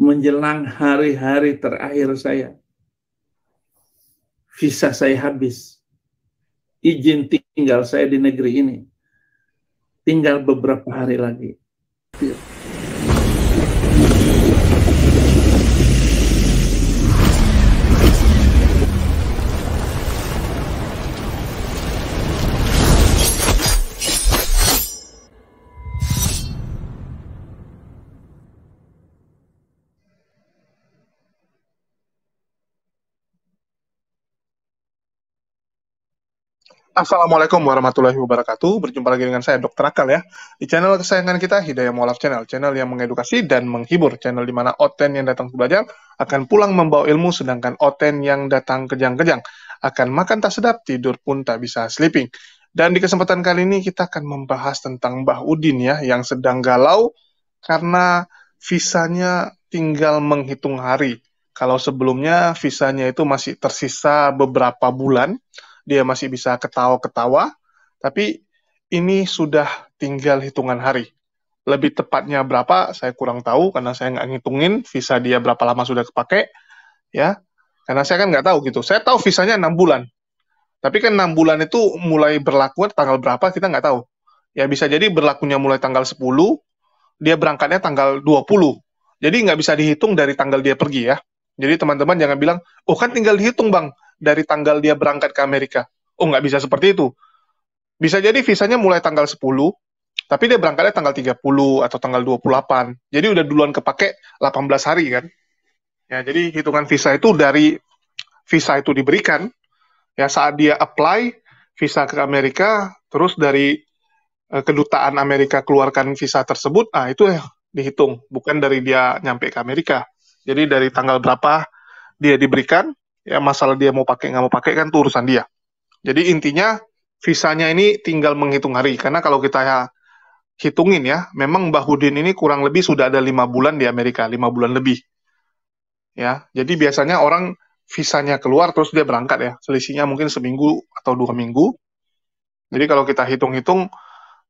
menjelang hari-hari terakhir saya. Visa saya habis. Izin tinggal saya di negeri ini tinggal beberapa hari lagi. Assalamualaikum warahmatullahi wabarakatuh. Berjumpa lagi dengan saya Dr. Akal ya. Di channel kesayangan kita, Hidayah Mualaf Channel. Channel yang mengedukasi dan menghibur. Channel di mana Oten yang datang belajar akan pulang membawa ilmu, sedangkan Oten yang datang kejang-kejang akan makan tak sedap, tidur pun tak bisa sleeping. Dan di kesempatan kali ini kita akan membahas tentang Mbah Udin ya, yang sedang galau karena visanya tinggal menghitung hari. Kalau sebelumnya visanya itu masih tersisa beberapa bulan, dia masih bisa ketawa-ketawa, tapi ini sudah tinggal hitungan hari. Lebih tepatnya berapa, saya kurang tahu, karena saya nggak ngitungin visa dia berapa lama sudah kepake, ya. Karena saya kan nggak tahu gitu. Saya tahu visanya 6 bulan, tapi kan 6 bulan itu mulai berlaku tanggal berapa, kita nggak tahu. Ya bisa jadi berlakunya mulai tanggal 10, dia berangkatnya tanggal 20. Jadi nggak bisa dihitung dari tanggal dia pergi ya. Jadi teman-teman jangan bilang, oh kan tinggal dihitung bang, dari tanggal dia berangkat ke Amerika. Oh nggak bisa seperti itu. Bisa jadi visanya mulai tanggal 10, tapi dia berangkatnya tanggal 30 atau tanggal 28. Jadi udah duluan kepake 18 hari kan. Ya, jadi hitungan visa itu dari visa itu diberikan, ya saat dia apply visa ke Amerika, terus dari kedutaan Amerika keluarkan visa tersebut, itu ya dihitung, bukan dari dia nyampe ke Amerika. Jadi dari tanggal berapa dia diberikan, ya masalah dia mau pakai nggak mau pakai kan itu urusan dia. Jadi intinya visanya ini tinggal menghitung hari, karena kalau kita hitungin ya, memang Mbah Udin ini kurang lebih sudah ada 5 bulan di Amerika, 5 bulan lebih. Ya, jadi biasanya orang visanya keluar terus dia berangkat ya, selisihnya mungkin seminggu atau 2 minggu. Jadi kalau kita hitung-hitung,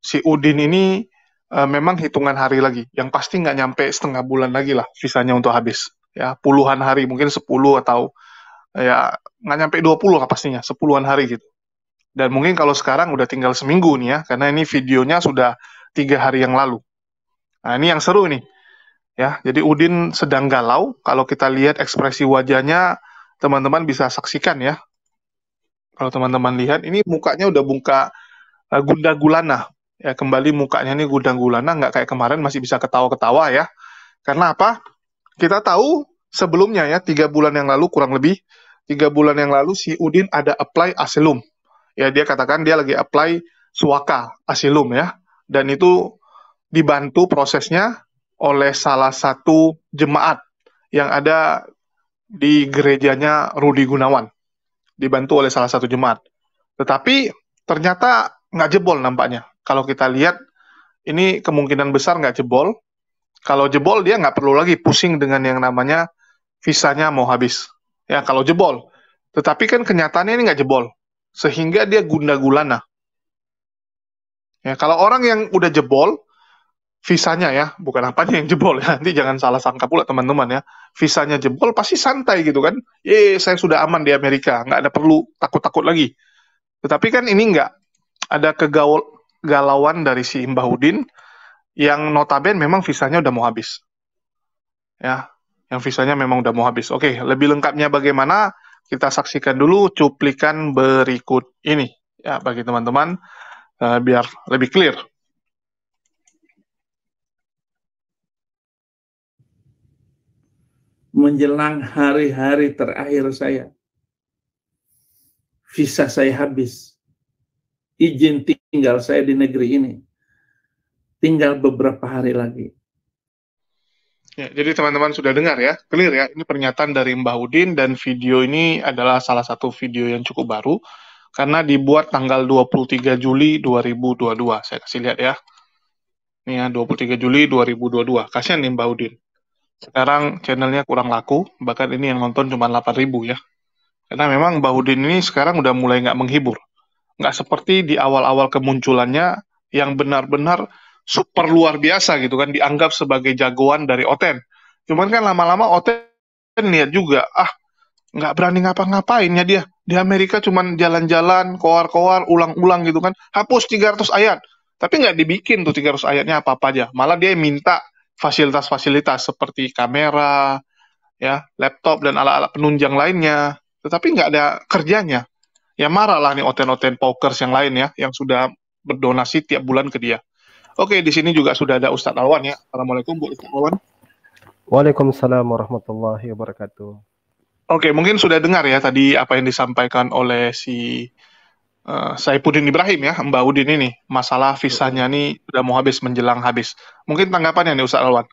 si Udin ini memang hitungan hari lagi, yang pasti nggak nyampe setengah bulan lagi lah visanya untuk habis. Ya, puluhan hari, mungkin 10 atau ya nggak nyampe 20 lah pastinya, 10-an hari gitu. Dan mungkin kalau sekarang udah tinggal seminggu nih ya, karena ini videonya sudah 3 hari yang lalu. Nah ini yang seru nih, ya. Jadi Udin sedang galau, kalau kita lihat ekspresi wajahnya, teman-teman bisa saksikan ya. Kalau teman-teman lihat, ini mukanya udah muka gundah gulana. Ya, kembali mukanya ini gundah gulana, nggak kayak kemarin masih bisa ketawa-ketawa ya. Karena apa? Kita tahu sebelumnya ya, 3 bulan yang lalu kurang lebih, 3 bulan yang lalu si Udin ada apply asylum. Ya, dia katakan dia lagi apply suaka asylum ya. Dan itu dibantu prosesnya oleh salah satu jemaat yang ada di gerejanya Rudi Gunawan. Dibantu oleh salah satu jemaat. Tetapi ternyata nggak jebol nampaknya. Kalau kita lihat, ini kemungkinan besar nggak jebol. Kalau jebol, dia nggak perlu lagi pusing dengan yang namanya visanya mau habis. Ya, kalau jebol. Tetapi kan kenyataannya ini nggak jebol. Sehingga dia gundah gulana. Ya, kalau orang yang udah jebol, visanya ya, bukan apanya yang jebol ya, nanti jangan salah sangka pula teman-teman ya, visanya jebol pasti santai gitu kan, saya sudah aman di Amerika, nggak ada perlu takut-takut lagi. Tetapi kan ini nggak, ada kegalauan dari si Mbah Udin, yang notabene memang visanya udah mau habis. Ya, yang visanya memang udah mau habis. Oke, lebih lengkapnya bagaimana, kita saksikan dulu cuplikan berikut ini, ya bagi teman-teman, biar lebih clear. Menjelang hari-hari terakhir saya. Visa saya habis. Izin tinggal saya di negeri ini tinggal beberapa hari lagi. Ya, jadi teman-teman sudah dengar ya, clear ya, ini pernyataan dari Mbah Udin, dan video ini adalah salah satu video yang cukup baru, karena dibuat tanggal 23 Juli 2022, saya kasih lihat ya. Ini ya, 23 Juli 2022, kasihan nih Mbah Udin. Sekarang channelnya kurang laku, bahkan ini yang nonton cuma 8.000 ya. Karena memang Mbah Udin ini sekarang udah mulai nggak menghibur. Nggak seperti di awal-awal kemunculannya, yang benar-benar super luar biasa gitu kan, dianggap sebagai jagoan dari Oten. Cuman kan lama-lama Oten lihat juga, nggak berani ngapa-ngapainnya dia. Di Amerika cuman jalan-jalan, koar-koar, ulang-ulang gitu kan. Hapus 300 ayat. Tapi nggak dibikin tuh 300 ayatnya apa-apa aja. Malah dia minta fasilitas-fasilitas seperti kamera, ya, laptop dan alat-alat penunjang lainnya. Tetapi nggak ada kerjanya. Ya marah lah nih oten-oten pokers yang lain ya, yang sudah berdonasi tiap bulan ke dia. Oke, di sini juga sudah ada Ustadz Alwan ya. Assalamualaikum Bu Ustadz Alwan. Waalaikumsalam warahmatullahi wabarakatuh. Oke, mungkin sudah dengar ya tadi apa yang disampaikan oleh si Saifuddin Ibrahim ya, Mbak Udin ini. Masalah visanya nih udah mau habis, menjelang habis. Mungkin tanggapannya nih Ustadz Alwan.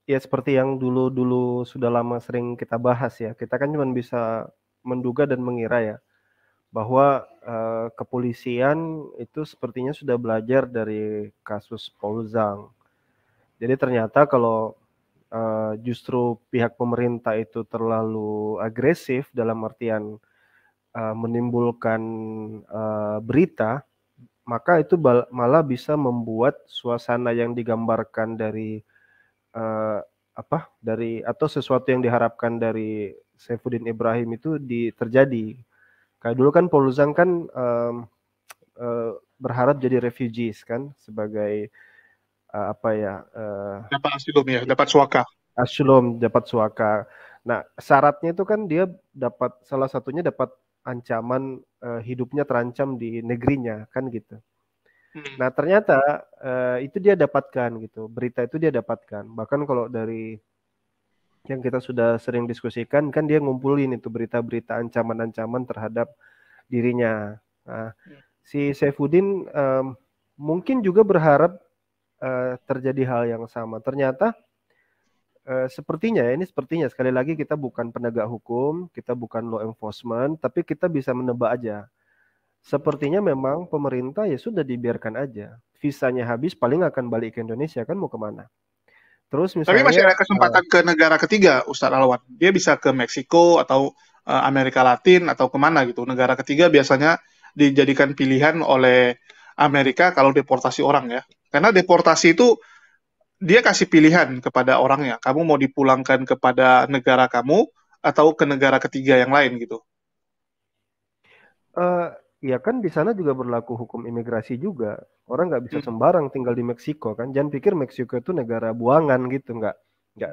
Ya seperti yang dulu sudah lama sering kita bahas ya. Kita kan cuma bisa menduga dan mengira ya bahwa kepolisian itu sepertinya sudah belajar dari kasus Paul Zhang. Jadi ternyata kalau justru pihak pemerintah itu terlalu agresif dalam artian menimbulkan berita, maka itu malah bisa membuat suasana yang digambarkan dari atau sesuatu yang diharapkan dari Saifuddin Ibrahim itu terjadi. Kayak dulu kan Paul Zhang kan berharap jadi refugees kan sebagai dapat asilum ya, dapat suaka. Asilum, dapat suaka. Nah, syaratnya itu kan dia salah satunya dapat ancaman hidupnya terancam di negerinya kan gitu. Nah ternyata itu dia dapatkan gitu, berita itu dia dapatkan. Bahkan kalau dari yang kita sudah sering diskusikan kan dia ngumpulin itu berita-berita ancaman-ancaman terhadap dirinya. Nah, si Saifuddin mungkin juga berharap terjadi hal yang sama. Ternyata sepertinya sekali lagi kita bukan penegak hukum, kita bukan law enforcement, tapi kita bisa menebak aja. Sepertinya memang pemerintah ya sudah dibiarkan aja. Visanya habis paling akan balik ke Indonesia kan mau kemana. Terus misalnya. Tapi masih ada kesempatan ke negara ketiga Ustadz Alwan. Dia bisa ke Meksiko atau Amerika Latin atau kemana gitu. Negara ketiga biasanya dijadikan pilihan oleh Amerika kalau deportasi orang ya. Karena deportasi itu dia kasih pilihan kepada orangnya. Kamu mau dipulangkan kepada negara kamu atau ke negara ketiga yang lain gitu. Ya kan di sana juga berlaku hukum imigrasi juga. Orang nggak bisa sembarang tinggal di Meksiko kan. Jangan pikir Meksiko itu negara buangan gitu, nggak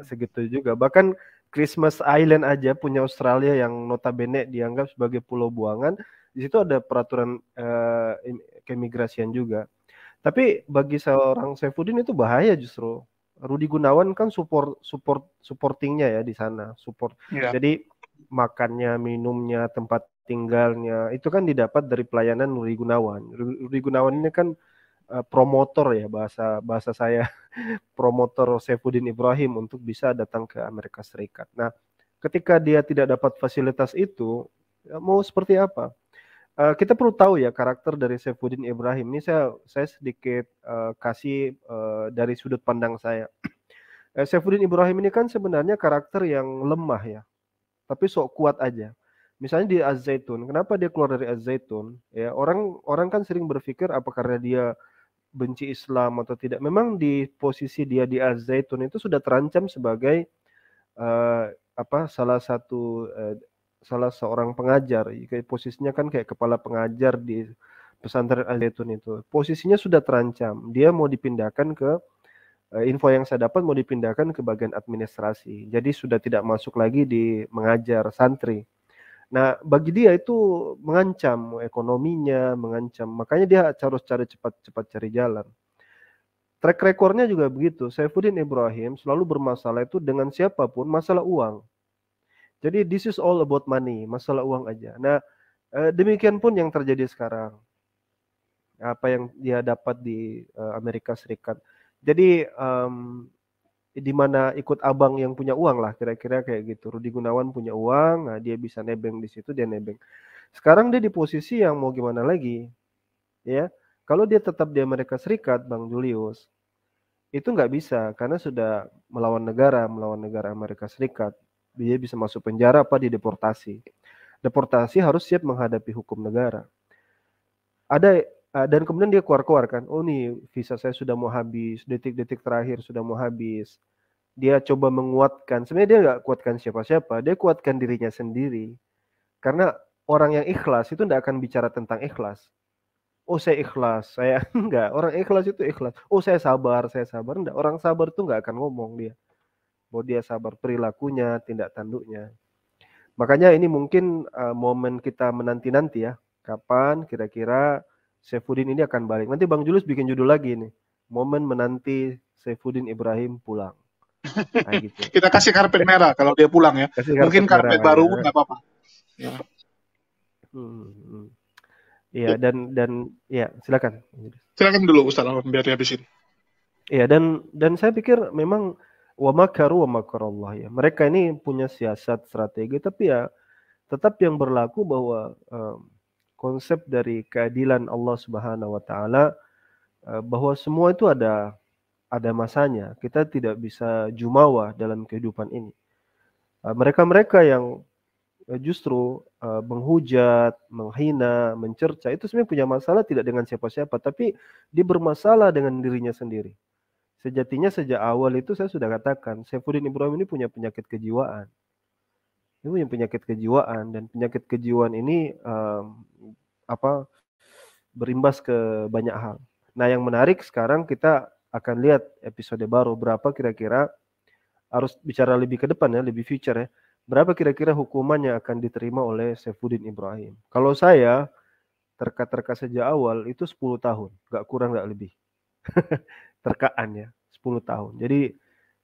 segitu juga. Bahkan Christmas Island aja punya Australia yang notabene dianggap sebagai pulau buangan. Di situ ada peraturan keimigrasian juga. Tapi bagi seorang Saifuddin itu bahaya justru. Rudi Gunawan kan supportingnya ya di sana, support. Yeah. Jadi makannya, minumnya, tempat tinggalnya itu kan didapat dari pelayanan Rudi Gunawan. Rudi Gunawan ini kan promotor ya bahasa saya promotor Saifuddin Ibrahim untuk bisa datang ke Amerika Serikat. Nah, ketika dia tidak dapat fasilitas itu, mau seperti apa? Kita perlu tahu ya karakter dari Saifuddin Ibrahim ini saya sedikit kasih dari sudut pandang saya. Saifuddin Ibrahim ini kan sebenarnya karakter yang lemah ya, tapi sok kuat aja. Misalnya di Az-Zaitun, kenapa dia keluar dari Az-Zaitun? Ya, orang kan sering berpikir apa karena dia benci Islam atau tidak. Memang di posisi dia di Az-Zaitun itu sudah terancam sebagai salah seorang pengajar. Posisinya kan kayak kepala pengajar di pesantren Az-Zaitun itu. Posisinya sudah terancam. Dia mau dipindahkan ke info yang saya dapat mau dipindahkan ke bagian administrasi. Jadi sudah tidak masuk lagi di mengajar santri. Nah, bagi dia itu mengancam ekonominya, mengancam. Makanya dia harus cepat cari jalan. Track recordnya juga begitu. Saifuddin Ibrahim selalu bermasalah itu dengan siapapun, masalah uang. Jadi this is all about money, masalah uang aja. Nah, demikian pun yang terjadi sekarang. Apa yang dia dapat di Amerika Serikat. Jadi di mana ikut abang yang punya uang lah kira-kira kayak gitu. Rudi Gunawan punya uang, nah dia bisa nebeng di situ, dia nebeng. Sekarang dia di posisi yang mau gimana lagi, ya? Kalau dia tetap di Amerika Serikat, Bang Julius, itu nggak bisa karena sudah melawan negara Amerika Serikat. Dia bisa masuk penjara apa dideportasi. Deportasi harus siap menghadapi hukum negara. Dan kemudian dia keluar kan, oh nih visa saya sudah mau habis, detik-detik terakhir sudah mau habis. Dia coba menguatkan, sebenarnya dia nggak kuatkan siapa-siapa, dia kuatkan dirinya sendiri. Karena orang yang ikhlas itu tidak akan bicara tentang ikhlas. Oh saya ikhlas, saya enggak. Orang ikhlas itu ikhlas. Oh saya sabar. Enggak. Orang sabar itu nggak akan ngomong dia. Bahwa dia sabar perilakunya, tindak tanduknya. Makanya ini mungkin momen kita menanti-nanti ya. Kapan kira-kira Saifuddin ini akan balik. Nanti Bang Julius bikin judul lagi nih. Momen menanti Saifuddin Ibrahim pulang. Nah, gitu. Kita kasih karpet merah kalau dia pulang ya. Kasih Mungkin karpet merah, baru ya. nggak apa-apa. Ya. Iya, dan ya silakan. Silakan dulu Ustaz Alwan biar dihabisin. Iya, dan saya pikir memang wa makaru wa makarallah ya. Mereka ini punya siasat strategi, tapi ya tetap yang berlaku bahwa konsep dari keadilan Allah Subhanahu wa taala bahwa semua itu ada masanya. Kita tidak bisa jumawa dalam kehidupan ini. Mereka-mereka yang justru menghujat, menghina, mencerca itu sebenarnya punya masalah tidak dengan siapa-siapa, tapi dia bermasalah dengan dirinya sendiri. Sejatinya sejak awal itu saya sudah katakan, Saifuddin Ibrahim ini punya penyakit kejiwaan. Dia punya penyakit kejiwaan, dan penyakit kejiwaan ini berimbas ke banyak hal. Nah, yang menarik sekarang kita akan lihat episode baru berapa kira-kira, harus bicara lebih ke depan ya, lebih future ya. Berapa kira-kira hukuman yang akan diterima oleh Saifuddin Ibrahim? Kalau saya terka sejak awal itu 10 tahun, nggak kurang nggak lebih. Terkaan ya, 10 tahun. Jadi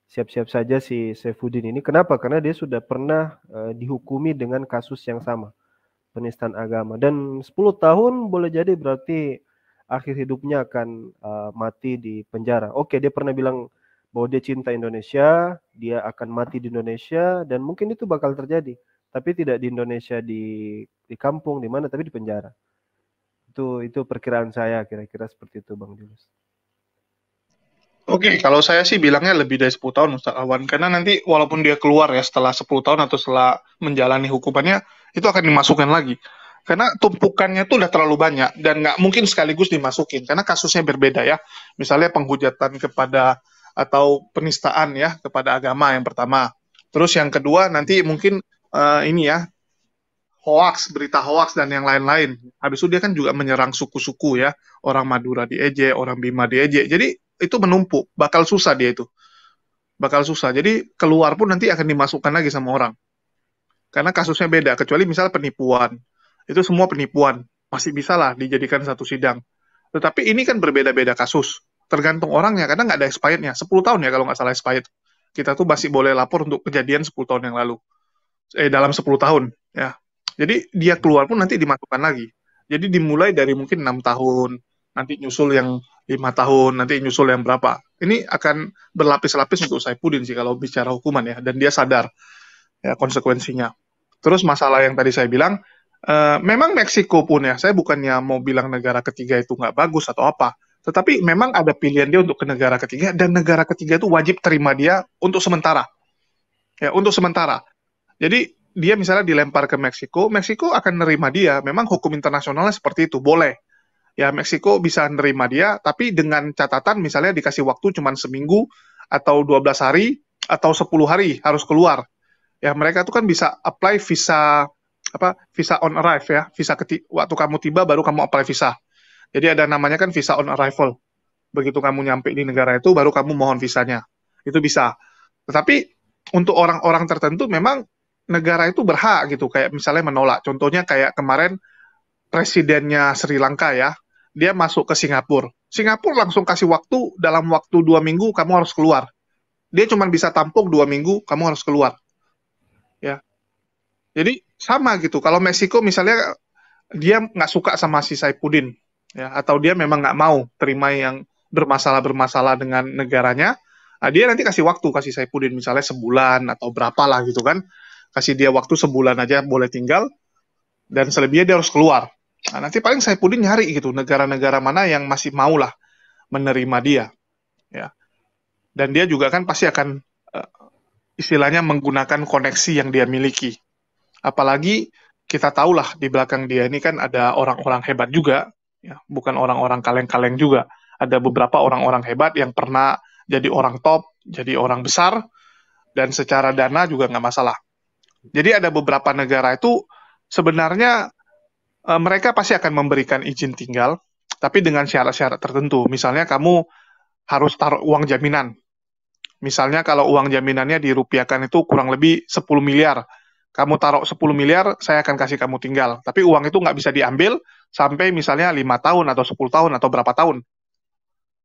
siap-siap saja si Saifuddin ini. Kenapa? Karena dia sudah pernah dihukumi dengan kasus yang sama, penistaan agama. Dan 10 tahun boleh jadi berarti akhir hidupnya akan mati di penjara. Oke, dia pernah bilang bahwa dia cinta Indonesia, dia akan mati di Indonesia, dan mungkin itu bakal terjadi. Tapi tidak di Indonesia, di kampung, di mana, tapi di penjara. Itu perkiraan saya, kira-kira seperti itu, Bang Julius. Oke, kalau saya sih bilangnya lebih dari 10 tahun Ustaz Alwan, karena nanti walaupun dia keluar ya setelah 10 tahun atau setelah menjalani hukumannya, itu akan dimasukkan lagi. Karena tumpukannya tuh udah terlalu banyak, dan nggak mungkin sekaligus dimasukin, karena kasusnya berbeda ya. Misalnya penghujatan kepada atau penistaan ya kepada agama yang pertama. Terus yang kedua nanti mungkin ini ya, hoax, berita hoax dan yang lain-lain. Habis itu dia kan juga menyerang suku-suku ya, orang Madura diejek, orang Bima diejek. Jadi itu menumpuk, bakal susah dia itu. Bakal susah. Jadi keluar pun nanti akan dimasukkan lagi sama orang. Karena kasusnya beda, kecuali misal penipuan. Itu semua penipuan. Masih bisa lah dijadikan satu sidang. Tetapi ini kan berbeda-beda kasus. Tergantung orangnya, karena nggak ada expirednya. 10 tahun ya kalau nggak salah expired. Kita tuh masih boleh lapor untuk kejadian 10 tahun yang lalu. Dalam 10 tahun. Ya. Jadi dia keluar pun nanti dimasukkan lagi. Jadi dimulai dari mungkin 6 tahun, nanti nyusul yang 5 tahun, nanti nyusul yang berapa. Ini akan berlapis-lapis untuk Saifuddin sih kalau bicara hukuman ya. Dan dia sadar ya konsekuensinya. Terus masalah yang tadi saya bilang, memang Meksiko pun ya, saya bukannya mau bilang negara ketiga itu nggak bagus atau apa, tetapi memang ada pilihan dia untuk ke negara ketiga, dan negara ketiga itu wajib terima dia untuk sementara. Ya, untuk sementara. Jadi dia misalnya dilempar ke Meksiko, Meksiko akan nerima dia. Memang hukum internasionalnya seperti itu, boleh. Ya, Meksiko bisa nerima dia, tapi dengan catatan misalnya dikasih waktu cuma seminggu, atau 12 hari, atau 10 hari harus keluar. Ya, mereka tuh kan bisa apply visa on arrive ya, waktu kamu tiba baru kamu apply visa. Jadi ada namanya kan visa on arrival. Begitu kamu nyampe di negara itu baru kamu mohon visanya. Itu bisa. Tetapi untuk orang-orang tertentu memang negara itu berhak gitu, kayak misalnya menolak. Contohnya kayak kemarin presidennya Sri Lanka ya, dia masuk ke Singapura. Singapura langsung kasih waktu, dalam waktu 2 minggu kamu harus keluar. Dia cuma bisa tampung 2 minggu, kamu harus keluar. Ya. Jadi sama gitu. Kalau Meksiko misalnya dia nggak suka sama si Saifuddin, ya, atau dia memang nggak mau terima yang bermasalah dengan negaranya, nah dia nanti kasih waktu, kasih Saifuddin misalnya sebulan atau berapa lah gitu kan, kasih dia waktu sebulan aja boleh tinggal, dan selebihnya dia harus keluar. Nah, nanti paling Saifuddin nyari gitu negara-negara mana yang masih mau lah menerima dia, ya. Dan dia juga kan pasti akan istilahnya menggunakan koneksi yang dia miliki. Apalagi kita tahulah di belakang dia ini kan ada orang-orang hebat juga, ya, bukan orang-orang kaleng-kaleng juga. Ada beberapa orang-orang hebat yang pernah jadi orang top, jadi orang besar, dan secara dana juga nggak masalah. Jadi ada beberapa negara itu sebenarnya mereka pasti akan memberikan izin tinggal, tapi dengan syarat-syarat tertentu. Misalnya kamu harus taruh uang jaminan. Misalnya kalau uang jaminannya dirupiahkan itu kurang lebih 10 miliar. Kamu taruh 10 miliar, saya akan kasih kamu tinggal. Tapi uang itu nggak bisa diambil sampai misalnya 5 tahun atau 10 tahun atau berapa tahun.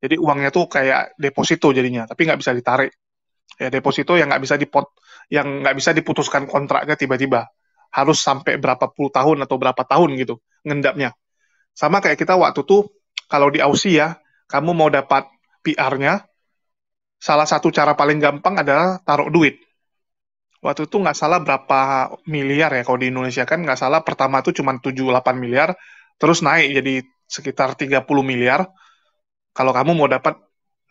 Jadi uangnya tuh kayak deposito jadinya, tapi nggak bisa ditarik. Ya deposito yang nggak bisa diputuskan kontraknya tiba-tiba. Harus sampai berapa puluh tahun atau berapa tahun gitu ngendapnya. Sama kayak kita waktu tuh kalau di Aussie ya, kamu mau dapat PR-nya, salah satu cara paling gampang adalah taruh duit. Waktu itu nggak salah berapa miliar ya, kalau di Indonesia kan nggak salah pertama tuh cuma 7-8 miliar, terus naik jadi sekitar 30 miliar. Kalau kamu mau dapat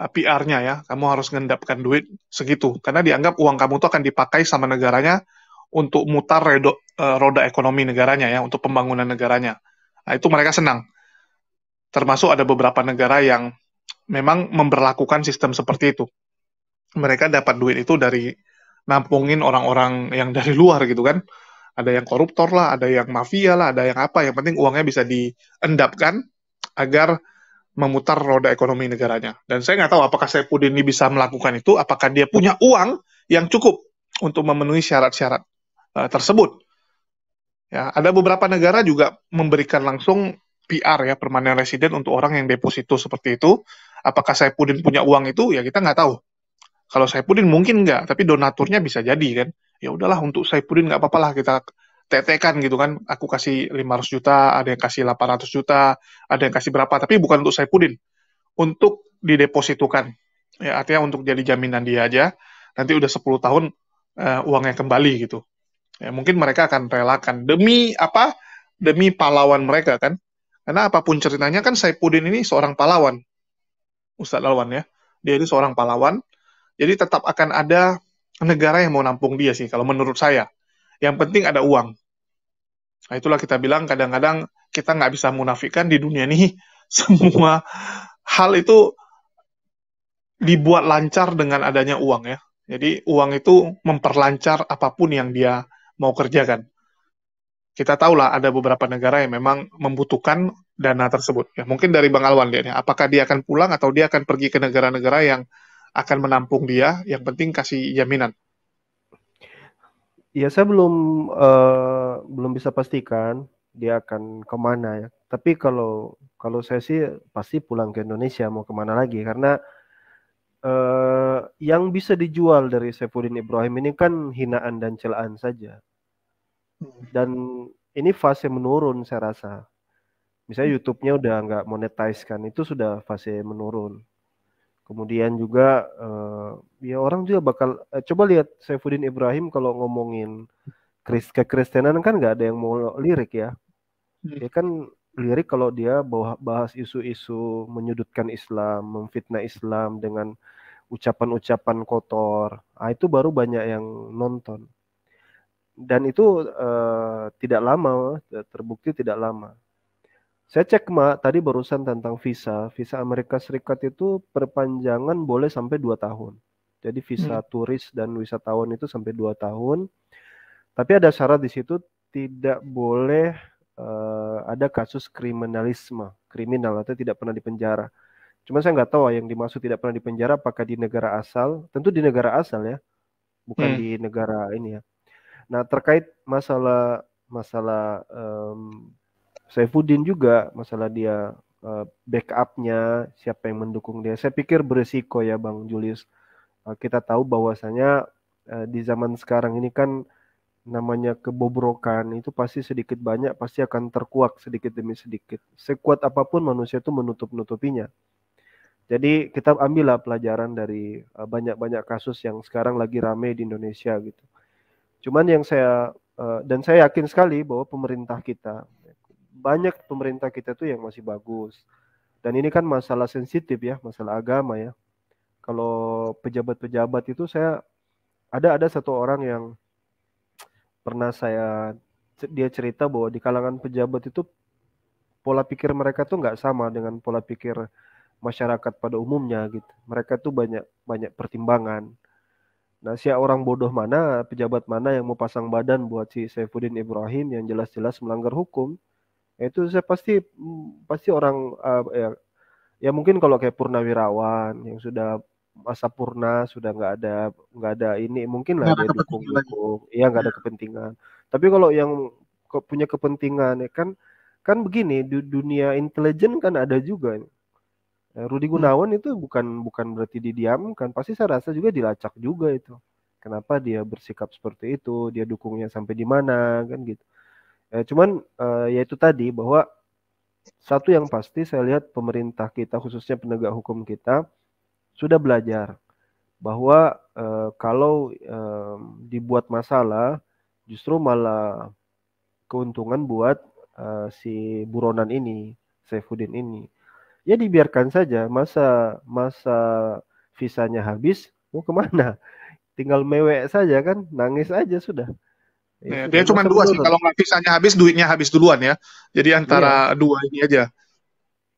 PR-nya ya, kamu harus ngendapkan duit segitu. Karena dianggap uang kamu tuh akan dipakai sama negaranya untuk mutar roda ekonomi negaranya ya, untuk pembangunan negaranya. Nah, itu mereka senang. Termasuk ada beberapa negara yang memang memberlakukan sistem seperti itu. Mereka dapat duit itu dari nampungin orang-orang yang dari luar gitu kan. Ada yang koruptor lah, ada yang mafia lah, ada yang apa. Yang penting uangnya bisa diendapkan agar memutar roda ekonomi negaranya. Dan saya nggak tahu apakah Saifuddin ini bisa melakukan itu, apakah dia punya uang yang cukup untuk memenuhi syarat-syarat tersebut. Ya, ada beberapa negara juga memberikan langsung PR ya, permanent resident untuk orang yang deposito seperti itu. Apakah Saifuddin punya uang itu? Ya kita nggak tahu. Kalau Saifuddin mungkin nggak, tapi donaturnya bisa jadi kan. Ya udahlah untuk Saifuddin nggak apa-apa lah kita tetekan gitu kan. Aku kasih 500 juta, ada yang kasih 800 juta, ada yang kasih berapa, tapi bukan untuk Saifuddin. Untuk didepositukan. Ya artinya untuk jadi jaminan dia aja. Nanti udah 10 tahun uangnya kembali gitu. Ya mungkin mereka akan relakan demi apa? Demi pahlawan mereka kan. Karena apapun ceritanya kan Saifuddin ini seorang pahlawan. Ustadz Alwan ya. Dia ini seorang pahlawan. Jadi tetap akan ada negara yang mau nampung dia sih, kalau menurut saya. Yang penting ada uang. Nah, itulah kita bilang kadang-kadang kita nggak bisa munafikan di dunia ini semua hal itu dibuat lancar dengan adanya uang ya. Jadi uang itu memperlancar apapun yang dia mau kerjakan. Kita tahulah ada beberapa negara yang memang membutuhkan dana tersebut. Ya, mungkin dari Bang Alwan lihatnya, apakah dia akan pulang atau dia akan pergi ke negara-negara yang akan menampung dia, yang penting kasih jaminan. Ya saya belum bisa pastikan dia akan kemana ya. Tapi kalau saya sih pasti pulang ke Indonesia, mau kemana lagi, karena yang bisa dijual dari Saifuddin Ibrahim ini kan hinaan dan celaan saja. Dan ini fase menurun saya rasa. Misalnya YouTube-nya udah nggak monetize kan, itu sudah fase menurun. Kemudian juga ya orang juga bakal coba lihat Saifuddin Ibrahim kalau ngomongin kekristenan kan nggak ada yang mau lirik ya. Dia kan lirik kalau dia bahas isu-isu menyudutkan Islam, memfitnah Islam dengan ucapan-ucapan kotor. Nah, itu baru banyak yang nonton. Dan itu tidak lama, terbukti tidak lama. Saya cek tadi barusan tentang visa. Visa Amerika Serikat itu perpanjangan boleh sampai 2 tahun. Jadi visa turis dan wisatawan itu sampai 2 tahun. Tapi ada syarat di situ, tidak boleh ada kasus kriminal atau tidak pernah dipenjara. Cuma saya nggak tahu yang dimaksud tidak pernah dipenjara apakah di negara asal. Tentu di negara asal ya, bukan di negara ini ya. Nah terkait masalah Saifuddin juga, masalah dia backupnya, siapa yang mendukung dia. Saya pikir beresiko ya Bang Julius. Kita tahu bahwasanya di zaman sekarang ini kan namanya kebobrokan itu pasti sedikit banyak pasti akan terkuak sedikit demi sedikit. Sekuat apapun manusia itu menutup-nutupinya. Jadi kita ambillah pelajaran dari banyak-banyak kasus yang sekarang lagi rame di Indonesia gitu. Cuman yang dan saya yakin sekali bahwa banyak pemerintah kita tuh yang masih bagus. Dan ini kan masalah sensitif ya, masalah agama ya. Kalau pejabat-pejabat itu ada satu orang yang pernah dia cerita bahwa di kalangan pejabat itu pola pikir mereka tuh nggak sama dengan pola pikir masyarakat pada umumnya gitu. Mereka tuh banyak banyak pertimbangan. Nah, si orang bodoh mana, pejabat mana yang mau pasang badan buat si Saifuddin Ibrahim yang jelas-jelas melanggar hukum? Itu saya pasti orang ya mungkin kalau kayak Purnawirawan yang sudah masa purna sudah nggak ada ini mungkin lah Nggak ada dia kepentingan lagi. dukung, ya nggak ada kepentingan. Tapi kalau yang punya kepentingan ya kan kan begini di dunia intelijen kan ada juga. Rudi Gunawan itu bukan berarti didiamkan, pasti saya rasa juga dilacak juga itu. Kenapa dia bersikap seperti itu, dia dukungnya sampai di mana kan gitu. Cuman ya itu tadi bahwa satu yang pasti saya lihat pemerintah kita khususnya penegak hukum kita sudah belajar bahwa kalau dibuat masalah justru malah keuntungan buat si buronan ini, Saifuddin ini. Ya dibiarkan saja, masa visanya habis mau kemana? Tinggal mewek saja kan, nangis aja sudah. Ya Ya, sudah, dia cuma masa dua sih. menurut. Kalau nggak visanya habis, duitnya habis duluan ya. Jadi Iya, antara dua ini aja.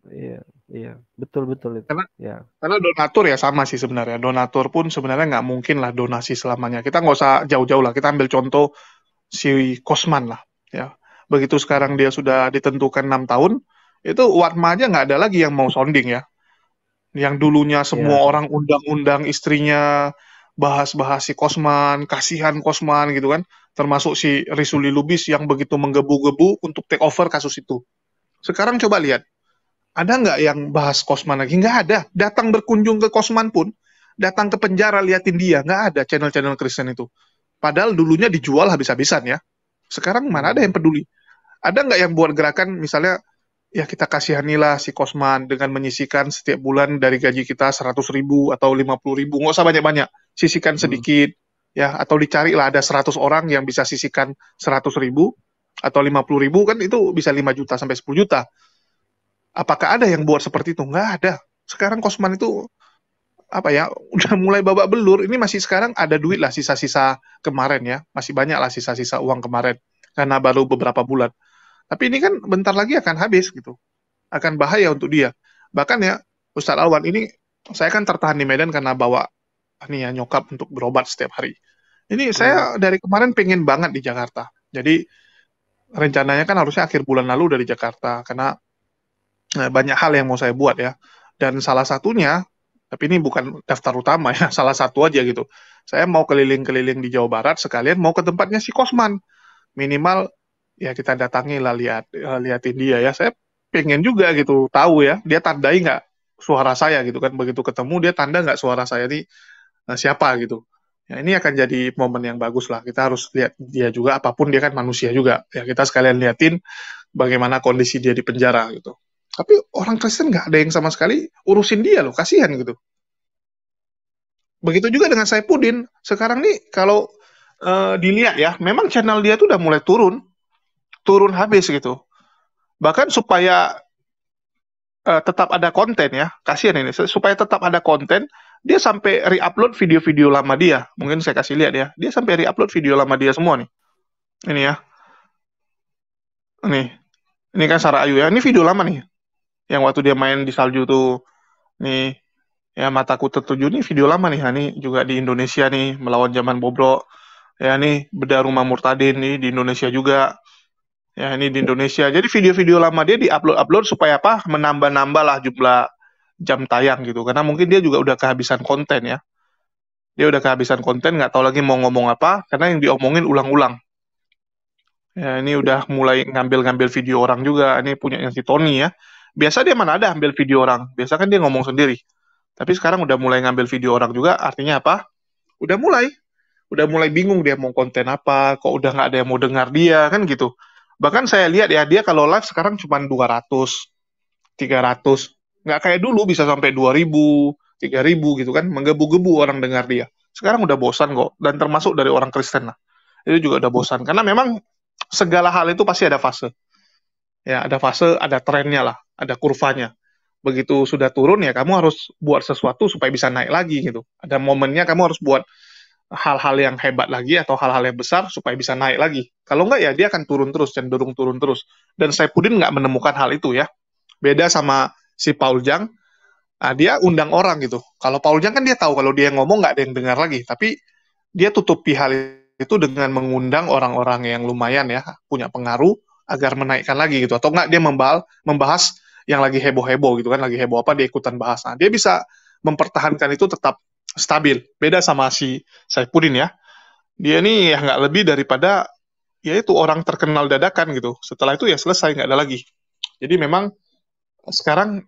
iya, iya, betul betul itu. Karena Ya, karena donatur ya sama sih sebenarnya. Donatur pun sebenarnya nggak mungkin lah donasi selamanya. Kita nggak usah jauh-jauh lah. Kita ambil contoh si Kosman lah. Ya, begitu sekarang dia sudah ditentukan 6 tahun, itu Watma aja nggak ada lagi yang mau sounding ya. Yang dulunya semua ya, orang undang-undang istrinya, bahas-bahas si Kosman, kasihan Kosman gitu kan. Termasuk si Risuli Lubis yang begitu menggebu-gebu untuk take over kasus itu. Sekarang coba lihat, ada nggak yang bahas Kosman lagi? Nggak ada. Datang berkunjung ke Kosman pun, datang ke penjara liatin dia. Nggak ada channel-channel Kristen itu. Padahal dulunya dijual habis-habisan ya. Sekarang mana ada yang peduli? Ada nggak yang buat gerakan misalnya, ya kita kasihanilah si Kosman dengan menyisikan setiap bulan dari gaji kita 100.000 atau 50.000. Nggak usah banyak-banyak. Sisihkan sedikit. Ya, atau dicarilah ada 100 orang yang bisa sisihkan 100.000 atau 50.000 kan itu bisa 5 juta sampai 10 juta. Apakah ada yang buat seperti itu? Nggak ada. Sekarang Kosman itu apa ya udah mulai babak belur. Ini masih sekarang ada duit lah sisa-sisa kemarin ya, masih banyak lah sisa-sisa uang kemarin karena baru beberapa bulan. Tapi ini kan bentar lagi akan habis gitu, akan bahaya untuk dia. Bahkan ya Ustadz Alwan ini saya kan tertahan di Medan karena bawa ini ya nyokap untuk berobat setiap hari. Ini saya dari kemarin pengen banget di Jakarta. Jadi rencananya kan harusnya akhir bulan lalu dari Jakarta karena banyak hal yang mau saya buat ya. Dan salah satunya, tapi ini bukan daftar utama ya, salah satu aja gitu. Saya mau keliling-keliling di Jawa Barat sekalian mau ke tempatnya si Kosman. Minimal ya kita datangi lah liatin dia ya. Saya pengen juga gitu tahu ya, dia tandai nggak suara saya gitu kan. Begitu ketemu dia tanda nggak suara saya ini siapa gitu. Ya, ini akan jadi momen yang bagus lah. Kita harus lihat dia juga, apapun dia kan manusia juga. Ya kita sekalian liatin bagaimana kondisi dia di penjara gitu. Tapi orang Kristen nggak ada yang sama sekali urusin dia loh, kasihan gitu. Begitu juga dengan Saifuddin. Sekarang nih kalau dilihat ya, memang channel dia tuh udah mulai turun habis gitu. Bahkan supaya tetap ada konten ya, kasihan ini. Supaya tetap ada konten, dia sampai re-upload video-video lama dia. Mungkin saya kasih lihat ya. Dia sampai re-upload video lama dia semua nih. Ini ya. Ini kan Sarah Ayu ya. Ini video lama nih. Yang waktu dia main di salju tuh. Nih, ya mataku tertuju nih video lama nih. Ini juga di Indonesia nih melawan zaman bobrok. Ya nih beda rumah Murtadin nih di Indonesia juga. Ya ini di Indonesia. Jadi video-video lama dia di-upload supaya apa? Menambah-nambah lah jumlah jam tayang gitu. Karena mungkin dia juga udah kehabisan konten ya. Dia udah kehabisan konten, nggak tahu lagi mau ngomong apa karena yang diomongin ulang-ulang. Ya ini udah mulai ngambil-ngambil video orang juga. Ini punya si Tony ya. Biasa dia mana ada ambil video orang. Biasa kan dia ngomong sendiri. Tapi sekarang udah mulai ngambil video orang juga, artinya apa? Udah mulai bingung dia mau konten apa, kok udah nggak ada yang mau dengar dia, kan gitu. Bahkan saya lihat ya, dia kalau live sekarang cuma 200, 300. Nggak kayak dulu bisa sampai 2.000, 3.000 gitu kan, menggebu-gebu orang dengar dia. Sekarang udah bosan kok, dan termasuk dari orang Kristen lah. Itu juga udah bosan, karena memang segala hal itu pasti ada fase. Ya, ada fase, ada trennya lah, ada kurvanya. Begitu sudah turun ya kamu harus buat sesuatu supaya bisa naik lagi gitu. Ada momennya kamu harus buat hal-hal yang hebat lagi atau hal-hal yang besar supaya bisa naik lagi. Kalau enggak ya dia akan turun terus, cenderung turun terus. Dan Saifuddin nggak menemukan hal itu ya. Beda sama si Paul Jang, dia undang orang gitu. Kalau Paul Jang kan dia tahu kalau dia ngomong nggak ada yang dengar lagi, tapi dia tutupi hal itu dengan mengundang orang-orang yang lumayan ya, punya pengaruh agar menaikkan lagi gitu. Atau enggak dia membahas yang lagi heboh-heboh gitu kan, lagi heboh apa dia ikutan bahas. Nah, dia bisa mempertahankan itu tetap stabil. Beda sama si Saifuddin ya. Dia ini ya nggak lebih daripada ya itu orang terkenal dadakan gitu. Setelah itu ya selesai, nggak ada lagi. Jadi memang sekarang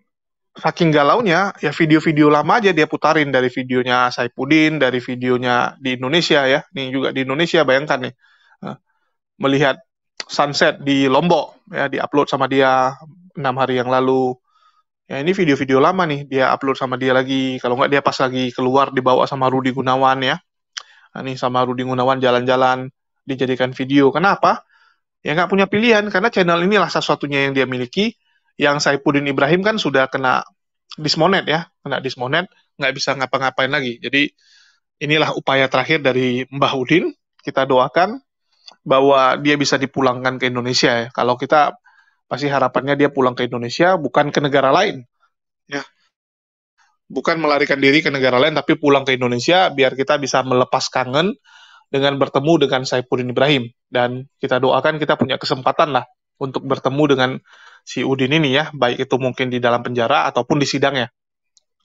saking galaunya, ya video-video lama aja dia putarin, dari videonya Saifuddin, dari videonya di Indonesia ya. Nih juga di Indonesia, bayangkan nih. Melihat sunset di Lombok, ya diupload sama dia 6 hari yang lalu. Ya ini video-video lama nih, dia upload sama dia lagi. Kalau nggak dia pas lagi keluar dibawa sama Rudi Gunawan ya. Nah, nih sama Rudi Gunawan jalan-jalan, dijadikan video. Kenapa? Ya nggak punya pilihan, karena channel inilah satu-satunya yang dia miliki. Yang Saifuddin Ibrahim kan sudah kena dismonet ya, nggak bisa ngapa-ngapain lagi. Jadi inilah upaya terakhir dari Mbah Udin. Kita doakan bahwa dia bisa dipulangkan ke Indonesia ya. Kalau kita pasti harapannya dia pulang ke Indonesia, bukan ke negara lain. Ya, bukan melarikan diri ke negara lain, tapi pulang ke Indonesia biar kita bisa melepas kangen dengan bertemu dengan Saifuddin Ibrahim. Dan kita doakan kita punya kesempatan lah untuk bertemu dengan si Udin ini ya, baik itu mungkin di dalam penjara ataupun di sidangnya.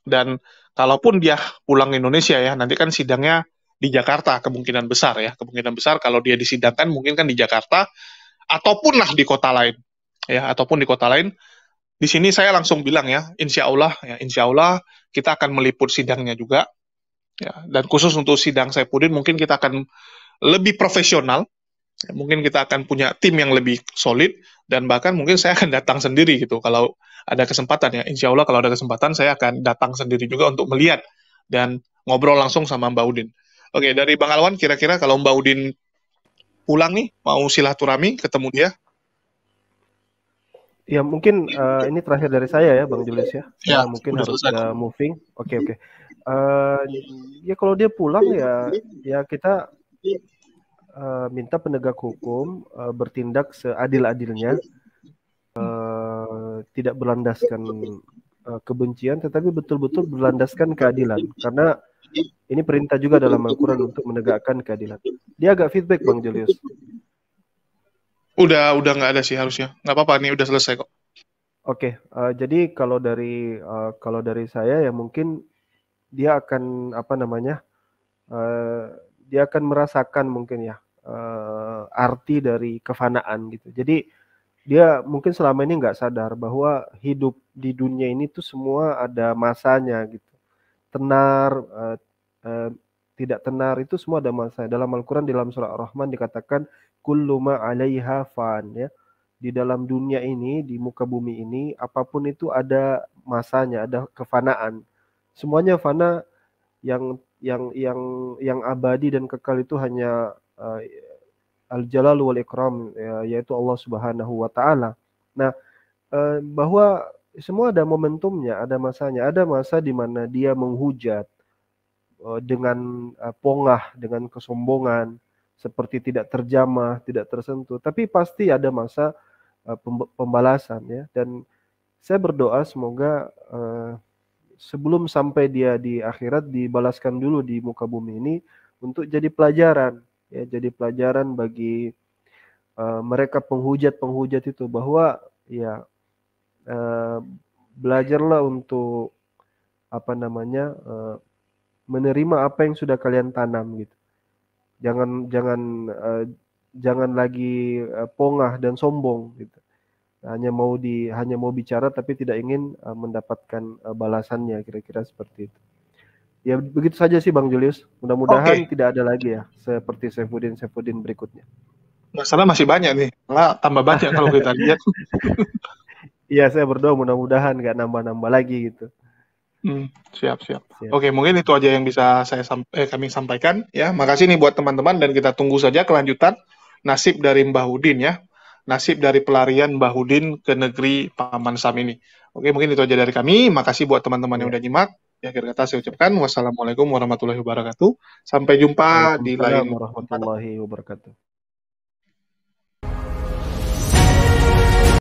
Dan kalaupun dia pulang Indonesia ya, nanti kan sidangnya di Jakarta kemungkinan besar ya. Kemungkinan besar kalau dia disidangkan mungkin kan di Jakarta ataupun lah di kota lain. Ya, ataupun di kota lain. Di sini saya langsung bilang ya, insya Allah kita akan meliput sidangnya juga. Ya, dan khusus untuk sidang Saifuddin mungkin kita akan lebih profesional. Ya, mungkin kita akan punya tim yang lebih solid, dan bahkan mungkin saya akan datang sendiri gitu kalau ada kesempatan ya. Insya Allah kalau ada kesempatan saya akan datang sendiri juga untuk melihat dan ngobrol langsung sama Mbak Udin. Oke, dari Bang Alwan, kira-kira kalau Mbak Udin pulang nih, mau silaturahmi ketemu dia? Ya mungkin ini terakhir dari saya ya Bang Julius ya. Ya, Mungkin harus selesai. moving. Oke. Ya kalau dia pulang ya kita minta penegak hukum bertindak seadil-adilnya, tidak berlandaskan kebencian, tetapi betul-betul berlandaskan keadilan. Karena ini perintah juga dalam Al-Quran untuk menegakkan keadilan. Dia agak feedback Bang Julius. Udah nggak ada sih harusnya. Nggak apa-apa, nih udah selesai kok. Oke, jadi kalau dari saya ya mungkin dia akan dia akan merasakan mungkin ya arti dari kefanaan gitu. Jadi dia mungkin selama ini nggak sadar bahwa hidup di dunia ini tuh semua ada masanya gitu. Tenar, tidak tenar itu semua ada masa. Dalam Al-Quran dalam surah Ar-Rahman dikatakan kullu ma 'alaiha fan ya. Di dalam dunia ini, di muka bumi ini, apapun itu ada masanya, ada kefanaan. Semuanya fana, yang abadi dan kekal itu hanya Al-Jalal wal Ikram, yaitu Allah Subhanahu wa taala. Nah, bahwa semua ada momentumnya, ada masanya. Ada masa di mana dia menghujat dengan pongah, dengan kesombongan, seperti tidak terjamah, tidak tersentuh. Tapi pasti ada masa pembalasan ya. Dan saya berdoa semoga sebelum sampai dia di akhirat dibalaskan dulu di muka bumi ini untuk jadi pelajaran ya, jadi pelajaran bagi mereka penghujat itu, bahwa ya belajarlah untuk menerima apa yang sudah kalian tanam gitu. Jangan lagi pongah dan sombong gitu. Hanya mau bicara tapi tidak ingin mendapatkan balasannya, kira-kira seperti itu. Ya begitu saja sih Bang Julius. Mudah-mudahan tidak ada lagi ya seperti Saifuddin berikutnya. Masalah masih banyak nih. Malah tambah banyak kalau kita lihat. Iya, saya berdoa mudah-mudahan nggak nambah-nambah lagi gitu. Siap. Oke, mungkin itu aja yang bisa kami sampaikan ya. Makasih nih buat teman-teman, dan kita tunggu saja kelanjutan nasib dari Mbah Udin ya. Nasib dari pelarian Mbah Udin ke negeri Paman Sam ini. Oke, mungkin itu aja dari kami. Makasih buat teman-teman yang udah nyimak Di akhir kata saya ucapkan wassalamualaikum warahmatullahi wabarakatuh. Sampai jumpa di Waalaikumsalam lain warahmatullahi wabarakatuh.